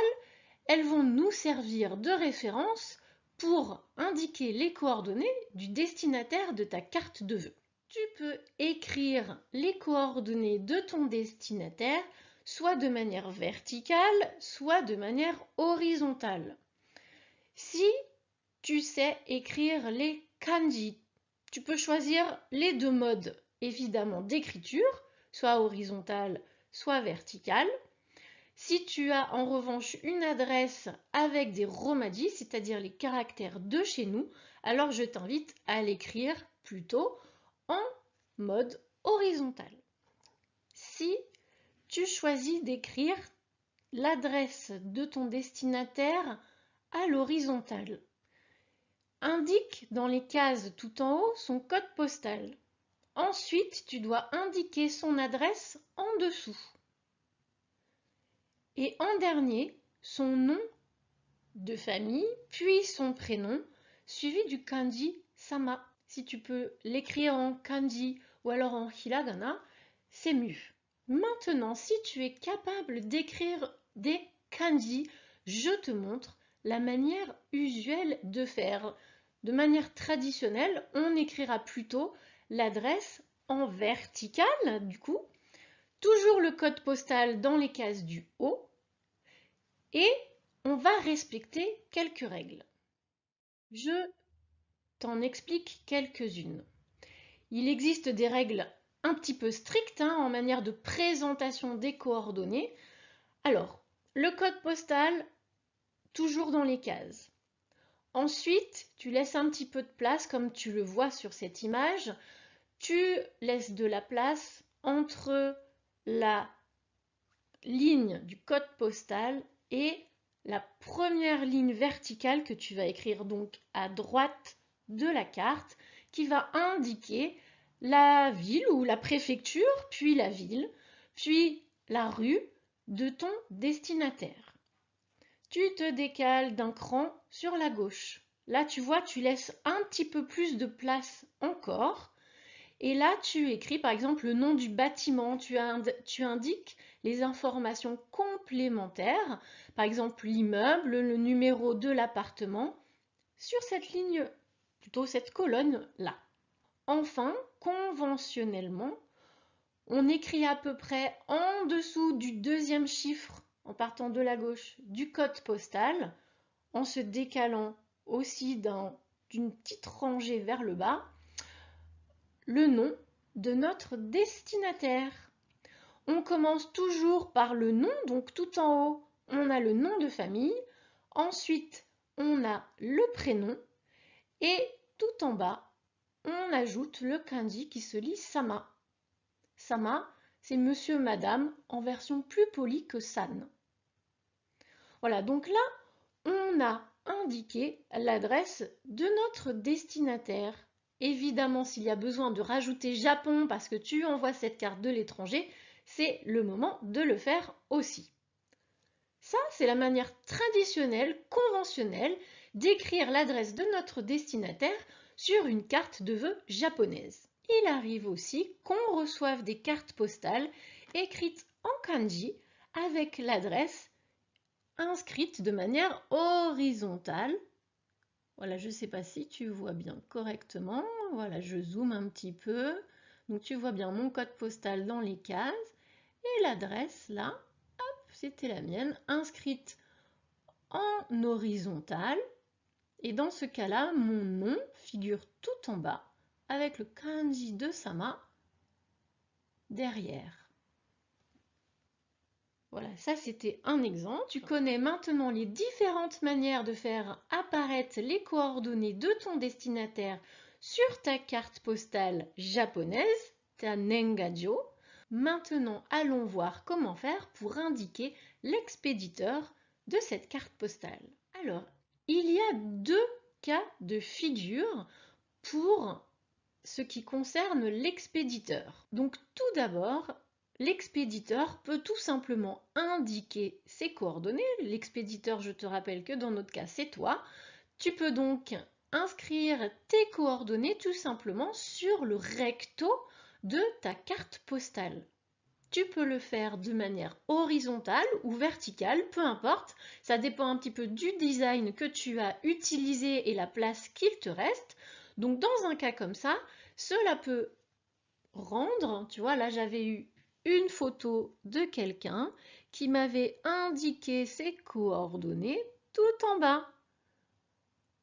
elles vont nous servir de référence pour indiquer les coordonnées du destinataire de ta carte de vœux. Tu peux écrire les coordonnées de ton destinataire soit de manière verticale, soit de manière horizontale. Si tu sais écrire les kanji, tu peux choisir les deux modes évidemment d'écriture, soit horizontale, soit verticale. Si tu as en revanche une adresse avec des romaji, c'est-à-dire les caractères de chez nous, alors je t'invite à l'écrire plutôt en mode horizontal. Si tu choisis d'écrire l'adresse de ton destinataire à l'horizontale, indique dans les cases tout en haut son code postal. Ensuite, tu dois indiquer son adresse en dessous. Et en dernier, son nom de famille, puis son prénom, suivi du kanji sama. Si tu peux l'écrire en kanji ou alors en hiragana, c'est mieux. Maintenant, si tu es capable d'écrire des kanji, je te montre la manière usuelle de faire. De manière traditionnelle, on écrira plutôt l'adresse en verticale, du coup, toujours le code postal dans les cases du haut, et on va respecter quelques règles. Je t'en explique quelques-unes. Il existe des règles un petit peu strictes en manière de présentation des coordonnées. Alors, le code postal, toujours dans les cases. Ensuite, tu laisses un petit peu de place, comme tu le vois sur cette image. Tu laisses de la place entre la ligne du code postal et la première ligne verticale que tu vas écrire donc à droite de la carte qui va indiquer la ville ou la préfecture, puis la ville, puis la rue de ton destinataire. Tu te décales d'un cran sur la gauche. Là, tu vois, tu laisses un petit peu plus de place encore. Et là, tu écris par exemple le nom du bâtiment, tu indiques les informations complémentaires, par exemple l'immeuble, le numéro de l'appartement, sur cette ligne, plutôt cette colonne-là. Enfin, conventionnellement, on écrit à peu près en dessous du deuxième chiffre, en partant de la gauche, du code postal, en se décalant aussi d'une petite rangée vers le bas, le nom de notre destinataire. On commence toujours par le nom, donc tout en haut, on a le nom de famille. Ensuite, on a le prénom. Et tout en bas, on ajoute le kanji qui se lit Sama. Sama, c'est monsieur, madame, en version plus polie que san. Voilà, donc là, on a indiqué l'adresse de notre destinataire. Évidemment, s'il y a besoin de rajouter Japon parce que tu envoies cette carte de l'étranger, c'est le moment de le faire aussi. Ça, c'est la manière traditionnelle, conventionnelle, d'écrire l'adresse de notre destinataire sur une carte de vœux japonaise. Il arrive aussi qu'on reçoive des cartes postales écrites en kanji avec l'adresse inscrite de manière horizontale. Voilà, je ne sais pas si tu vois bien correctement. Voilà, je zoome un petit peu. Donc tu vois bien mon code postal dans les cases. Et l'adresse, là, hop, c'était la mienne, inscrite en horizontale. Et dans ce cas-là, mon nom figure tout en bas avec le kanji de Sama derrière. Voilà, ça c'était un exemple. Tu connais maintenant les différentes manières de faire apparaître les coordonnées de ton destinataire sur ta carte postale japonaise, ta Nengajo. Maintenant, allons voir comment faire pour indiquer l'expéditeur de cette carte postale. Alors, il y a deux cas de figure pour ce qui concerne l'expéditeur. Donc tout d'abord, l'expéditeur peut tout simplement indiquer ses coordonnées. L'expéditeur, je te rappelle que dans notre cas, c'est toi. Tu peux donc inscrire tes coordonnées tout simplement sur le recto de ta carte postale. Tu peux le faire de manière horizontale ou verticale, peu importe. Ça dépend un petit peu du design que tu as utilisé et la place qu'il te reste. Donc dans un cas comme ça, cela peut rendre, tu vois, là j'avais eu une photo de quelqu'un qui m'avait indiqué ses coordonnées tout en bas.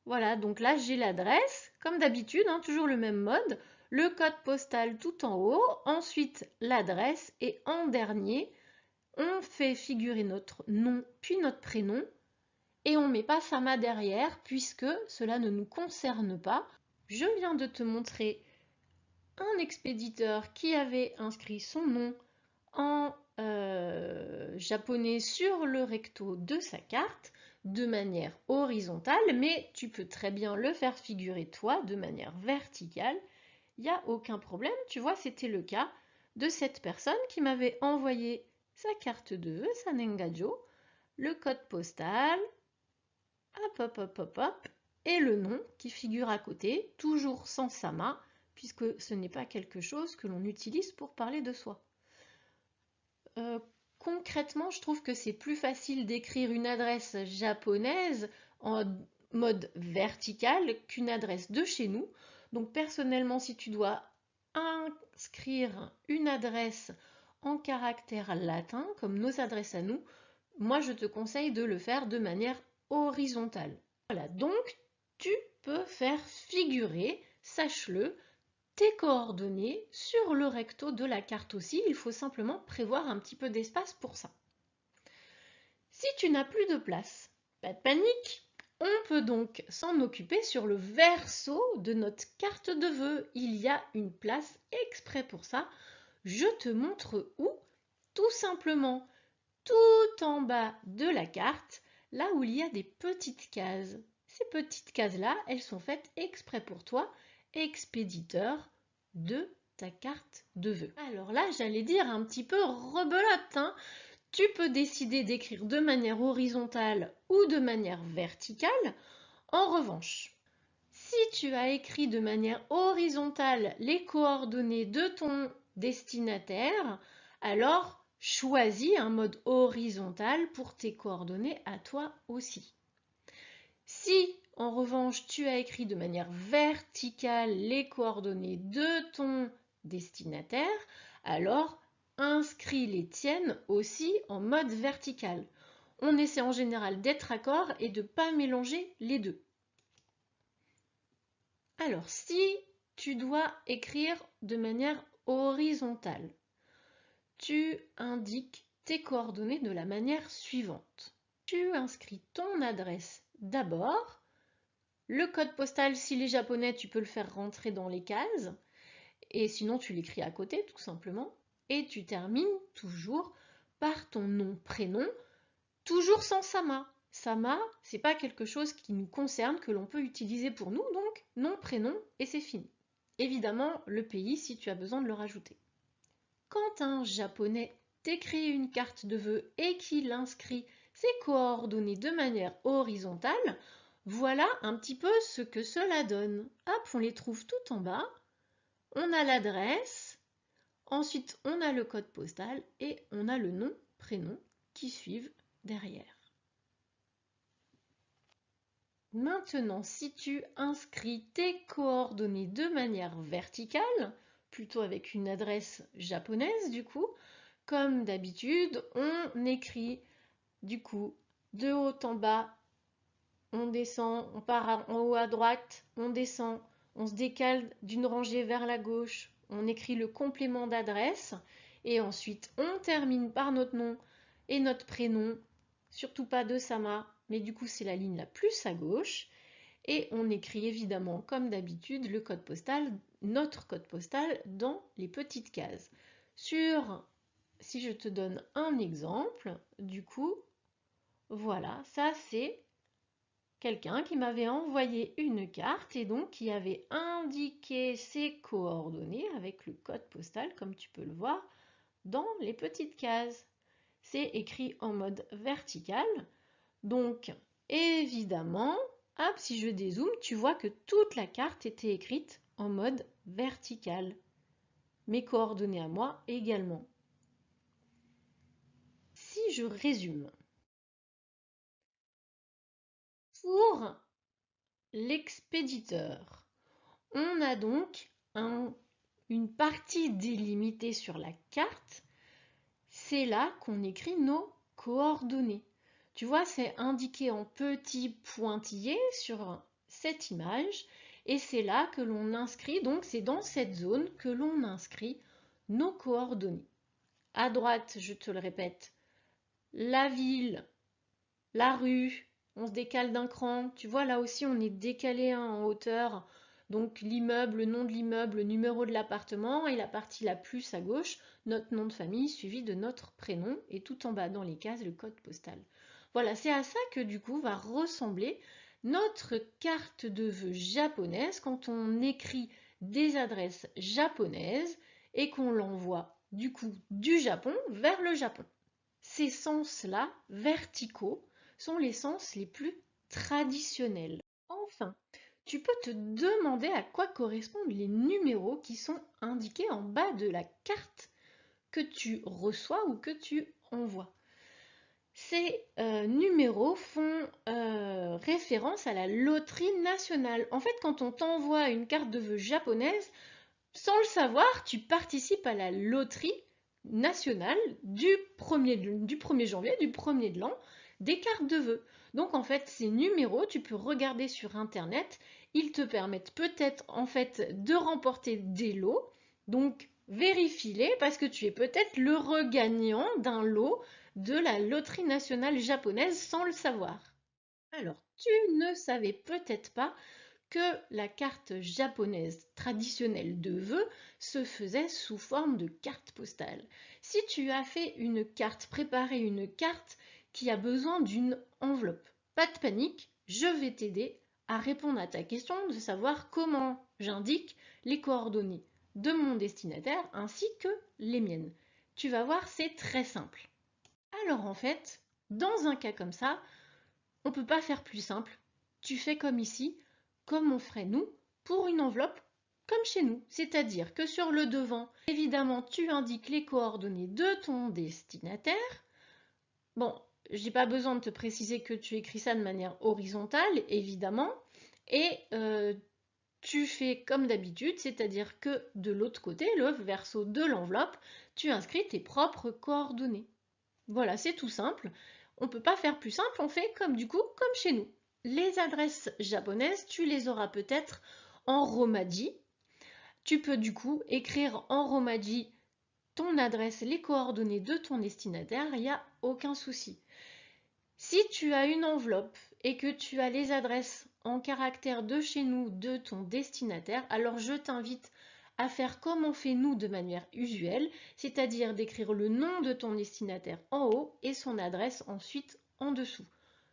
Voilà, donc là j'ai l'adresse, comme d'habitude, hein, toujours le même mode, le code postal tout en haut, ensuite l'adresse et en dernier, on fait figurer notre nom puis notre prénom et on ne met pas Sama derrière puisque cela ne nous concerne pas. Je viens de te montrer un expéditeur qui avait inscrit son nom en japonais sur le recto de sa carte de manière horizontale, mais tu peux très bien le faire figurer toi de manière verticale. Il n'y a aucun problème. Tu vois, c'était le cas de cette personne qui m'avait envoyé sa carte de vœux, sa Nengajo, le code postal, hop, hop, hop, hop, hop, et le nom qui figure à côté, toujours sans Sama, puisque ce n'est pas quelque chose que l'on utilise pour parler de soi. Concrètement, je trouve que c'est plus facile d'écrire une adresse japonaise en mode vertical qu'une adresse de chez nous. Donc personnellement, si tu dois inscrire une adresse en caractère latin, comme nos adresses à nous, moi je te conseille de le faire de manière horizontale. Voilà, donc tu peux faire figurer, sache-le, tes coordonnées sur le recto de la carte aussi. Il faut simplement prévoir un petit peu d'espace pour ça. Si tu n'as plus de place, pas de panique, On peut donc s'en occuper sur le verso de notre carte de vœux. Il y a une place exprès pour ça. Je te montre où. Tout simplement, tout en bas de la carte, là où il y a des petites cases. Ces petites cases-là, elles sont faites exprès pour toi, expéditeur de ta carte de vœux. Alors là, j'allais dire un petit peu rebelote, hein. Tu peux décider d'écrire de manière horizontale ou de manière verticale. En revanche, si tu as écrit de manière horizontale les coordonnées de ton destinataire, alors choisis un mode horizontal pour tes coordonnées à toi aussi. Si en revanche tu as écrit de manière verticale les coordonnées de ton destinataire, alors inscris les tiennes aussi en mode vertical. On essaie en général d'être accord et de ne pas mélanger les deux. Alors, si tu dois écrire de manière horizontale, tu indiques tes coordonnées de la manière suivante. Tu inscris ton adresse d'abord. Le code postal, s'il est japonais, tu peux le faire rentrer dans les cases. Et sinon, tu l'écris à côté, tout simplement. Et tu termines toujours par ton nom, prénom, toujours sans sama. Sama, c'est pas quelque chose qui nous concerne, que l'on peut utiliser pour nous, donc nom, prénom, et c'est fini. Évidemment, le pays si tu as besoin de le rajouter. Quand un japonais t'écrit une carte de vœux et qu'il inscrit ses coordonnées de manière horizontale, voilà un petit peu ce que cela donne. Hop, on les trouve tout en bas. On a l'adresse, ensuite on a le code postal et on a le nom, prénom qui suivent derrière. Maintenant, si tu inscris tes coordonnées de manière verticale, plutôt avec une adresse japonaise du coup, comme d'habitude, on écrit du coup de haut en bas, on descend, on part en haut à droite, on descend, on se décale d'une rangée vers la gauche, on écrit le complément d'adresse et ensuite on termine par notre nom et notre prénom, surtout pas de Sama, mais du coup c'est la ligne la plus à gauche et on écrit évidemment comme d'habitude le code postal, notre code postal dans les petites cases. Si je te donne un exemple, du coup, voilà, ça c'est quelqu'un qui m'avait envoyé une carte et donc qui avait indiqué ses coordonnées avec le code postal, comme tu peux le voir, dans les petites cases. C'est écrit en mode vertical. Donc, évidemment, hop, si je dézoome, tu vois que toute la carte était écrite en mode vertical. Mes coordonnées à moi également. Si je résume, pour l'expéditeur, on a donc une partie délimitée sur la carte. C'est là qu'on écrit nos coordonnées. Tu vois, c'est indiqué en petits pointillés sur cette image et c'est là que l'on inscrit, donc c'est dans cette zone que l'on inscrit nos coordonnées. À droite, je te le répète, la ville, la rue, on se décale d'un cran. Tu vois, là aussi, on est décalé en hauteur. Donc l'immeuble, le nom de l'immeuble, le numéro de l'appartement et la partie la plus à gauche, notre nom de famille suivi de notre prénom et tout en bas dans les cases, le code postal. Voilà, c'est à ça que du coup va ressembler notre carte de vœux japonaise quand on écrit des adresses japonaises et qu'on l'envoie du coup du Japon vers le Japon. Ces sens-là, verticaux, sont les sens les plus traditionnels. Enfin, tu peux te demander à quoi correspondent les numéros qui sont indiqués en bas de la carte que tu reçois ou que tu envoies. Ces numéros font référence à la loterie nationale. En fait, quand on t'envoie une carte de vœux japonaise, sans le savoir, tu participes à la loterie nationale du 1er janvier, du 1er de l'an, des cartes de vœux. Donc en fait, ces numéros, tu peux regarder sur internet, ils te permettent peut-être en fait de remporter des lots. Donc vérifie-les parce que tu es peut-être le regagnant d'un lot de la loterie nationale japonaise sans le savoir. Alors, tu ne savais peut-être pas que la carte japonaise traditionnelle de vœux se faisait sous forme de carte postale. Si tu as fait une carte, préparé une carte qui a besoin d'une enveloppe, pas de panique, je vais t'aider à répondre à ta question de savoir comment j'indique les coordonnées de mon destinataire ainsi que les miennes. Tu vas voir, c'est très simple. Alors en fait, dans un cas comme ça, on ne peut pas faire plus simple. Tu fais comme ici, comme on ferait nous, pour une enveloppe comme chez nous. C'est-à-dire que sur le devant, évidemment, tu indiques les coordonnées de ton destinataire. Bon, j'ai pas besoin de te préciser que tu écris ça de manière horizontale, évidemment. Et tu fais comme d'habitude, c'est-à-dire que de l'autre côté, le verso de l'enveloppe, tu inscris tes propres coordonnées. Voilà, c'est tout simple. On ne peut pas faire plus simple, on fait comme du coup, comme chez nous. Les adresses japonaises, tu les auras peut-être en romaji. Tu peux du coup écrire en romaji ton adresse, les coordonnées de ton destinataire, il n'y a aucun souci. Si tu as une enveloppe et que tu as les adresses en caractère de chez nous de ton destinataire, alors je t'invite à faire comme on fait nous de manière usuelle, c'est-à-dire d'écrire le nom de ton destinataire en haut et son adresse ensuite en dessous,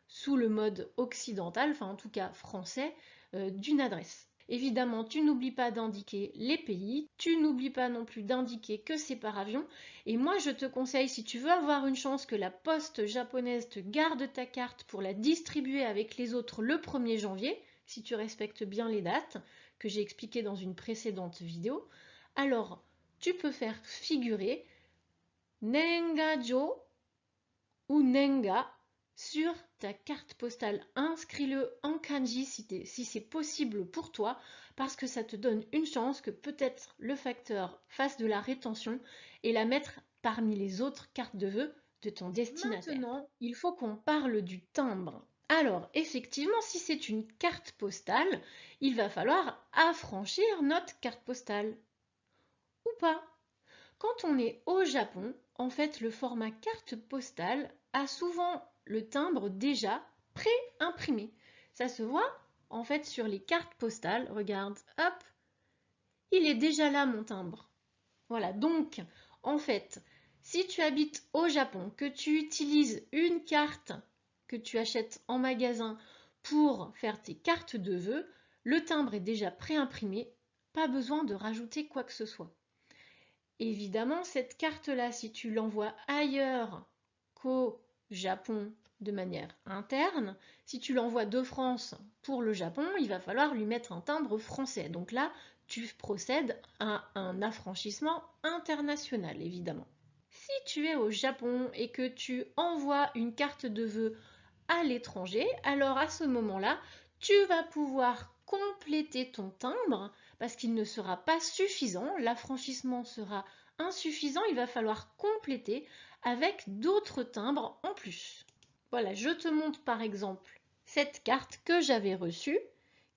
sous le mode occidental, enfin en tout cas français, d'une adresse. Évidemment, tu n'oublies pas d'indiquer les pays, tu n'oublies pas non plus d'indiquer que c'est par avion. Et moi, je te conseille, si tu veux avoir une chance que la poste japonaise te garde ta carte pour la distribuer avec les autres le 1er janvier, si tu respectes bien les dates que j'ai expliquées dans une précédente vidéo, alors tu peux faire figurer Nengajo ou Nenga sur ta carte postale. Inscris-le en kanji si c'est possible pour toi, parce que ça te donne une chance que peut-être le facteur fasse de la rétention et la mettre parmi les autres cartes de vœux de ton destinataire. Maintenant, il faut qu'on parle du timbre. Alors, effectivement, si c'est une carte postale, il va falloir affranchir notre carte postale. Ou pas. Quand on est au Japon, en fait, le format carte postale a souvent le timbre déjà pré-imprimé. Ça se voit en fait sur les cartes postales. Regarde, hop, il est déjà là mon timbre. Voilà, donc en fait, si tu habites au Japon, que tu utilises une carte que tu achètes en magasin pour faire tes cartes de vœux, le timbre est déjà pré-imprimé, pas besoin de rajouter quoi que ce soit. Évidemment, cette carte-là, si tu l'envoies ailleurs qu'au Japon de manière interne, si tu l'envoies de France pour le Japon, il va falloir lui mettre un timbre français. Donc là, tu procèdes à un affranchissement international, évidemment. Si tu es au Japon et que tu envoies une carte de vœux à l'étranger, alors à ce moment-là, tu vas pouvoir compléter ton timbre parce qu'il ne sera pas suffisant, l'affranchissement sera insuffisant, il va falloir compléter avec d'autres timbres en plus. Voilà, je te montre par exemple cette carte que j'avais reçue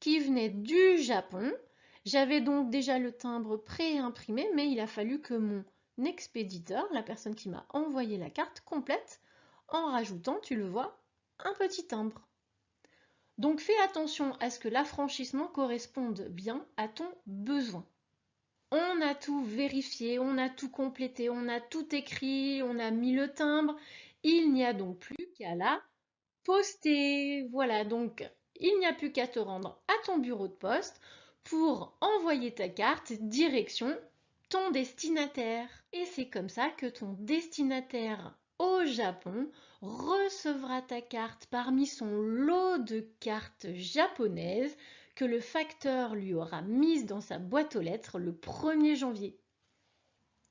qui venait du Japon. J'avais donc déjà le timbre pré-imprimé, mais il a fallu que mon expéditeur, la personne qui m'a envoyé la carte, complète en rajoutant, tu le vois, un petit timbre. Donc fais attention à ce que l'affranchissement corresponde bien à ton besoin. On a tout vérifié, on a tout complété, on a tout écrit, on a mis le timbre. Il n'y a donc plus qu'à la poster. Voilà, donc il n'y a plus qu'à te rendre à ton bureau de poste pour envoyer ta carte direction ton destinataire. Et c'est comme ça que ton destinataire au Japon recevra ta carte parmi son lot de cartes japonaises que le facteur lui aura mise dans sa boîte aux lettres le 1er janvier.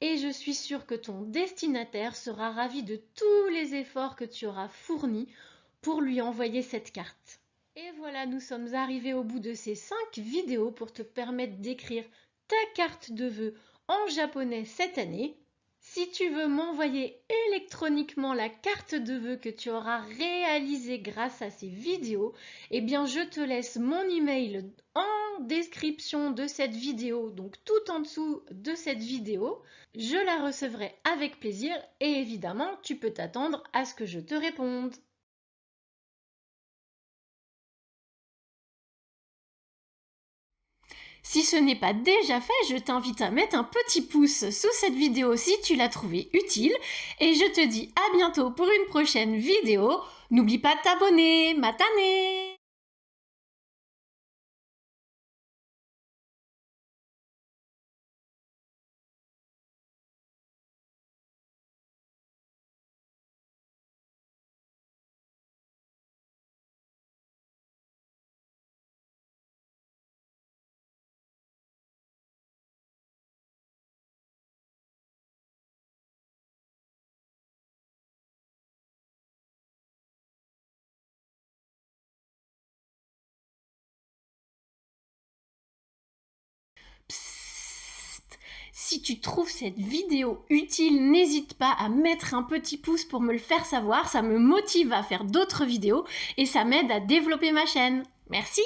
Et je suis sûre que ton destinataire sera ravi de tous les efforts que tu auras fournis pour lui envoyer cette carte. Et voilà, nous sommes arrivés au bout de ces 5 vidéos pour te permettre d'écrire ta carte de vœux en japonais cette année. Si tu veux m'envoyer électroniquement la carte de vœux que tu auras réalisée grâce à ces vidéos, eh bien je te laisse mon email en description de cette vidéo, donc tout en dessous de cette vidéo. Je la recevrai avec plaisir et évidemment tu peux t'attendre à ce que je te réponde. Si ce n'est pas déjà fait, je t'invite à mettre un petit pouce sous cette vidéo si tu l'as trouvée utile. Et je te dis à bientôt pour une prochaine vidéo. N'oublie pas de t'abonner. Matane! Psst. Si tu trouves cette vidéo utile, n'hésite pas à mettre un petit pouce pour me le faire savoir, ça me motive à faire d'autres vidéos et ça m'aide à développer ma chaîne. Merci!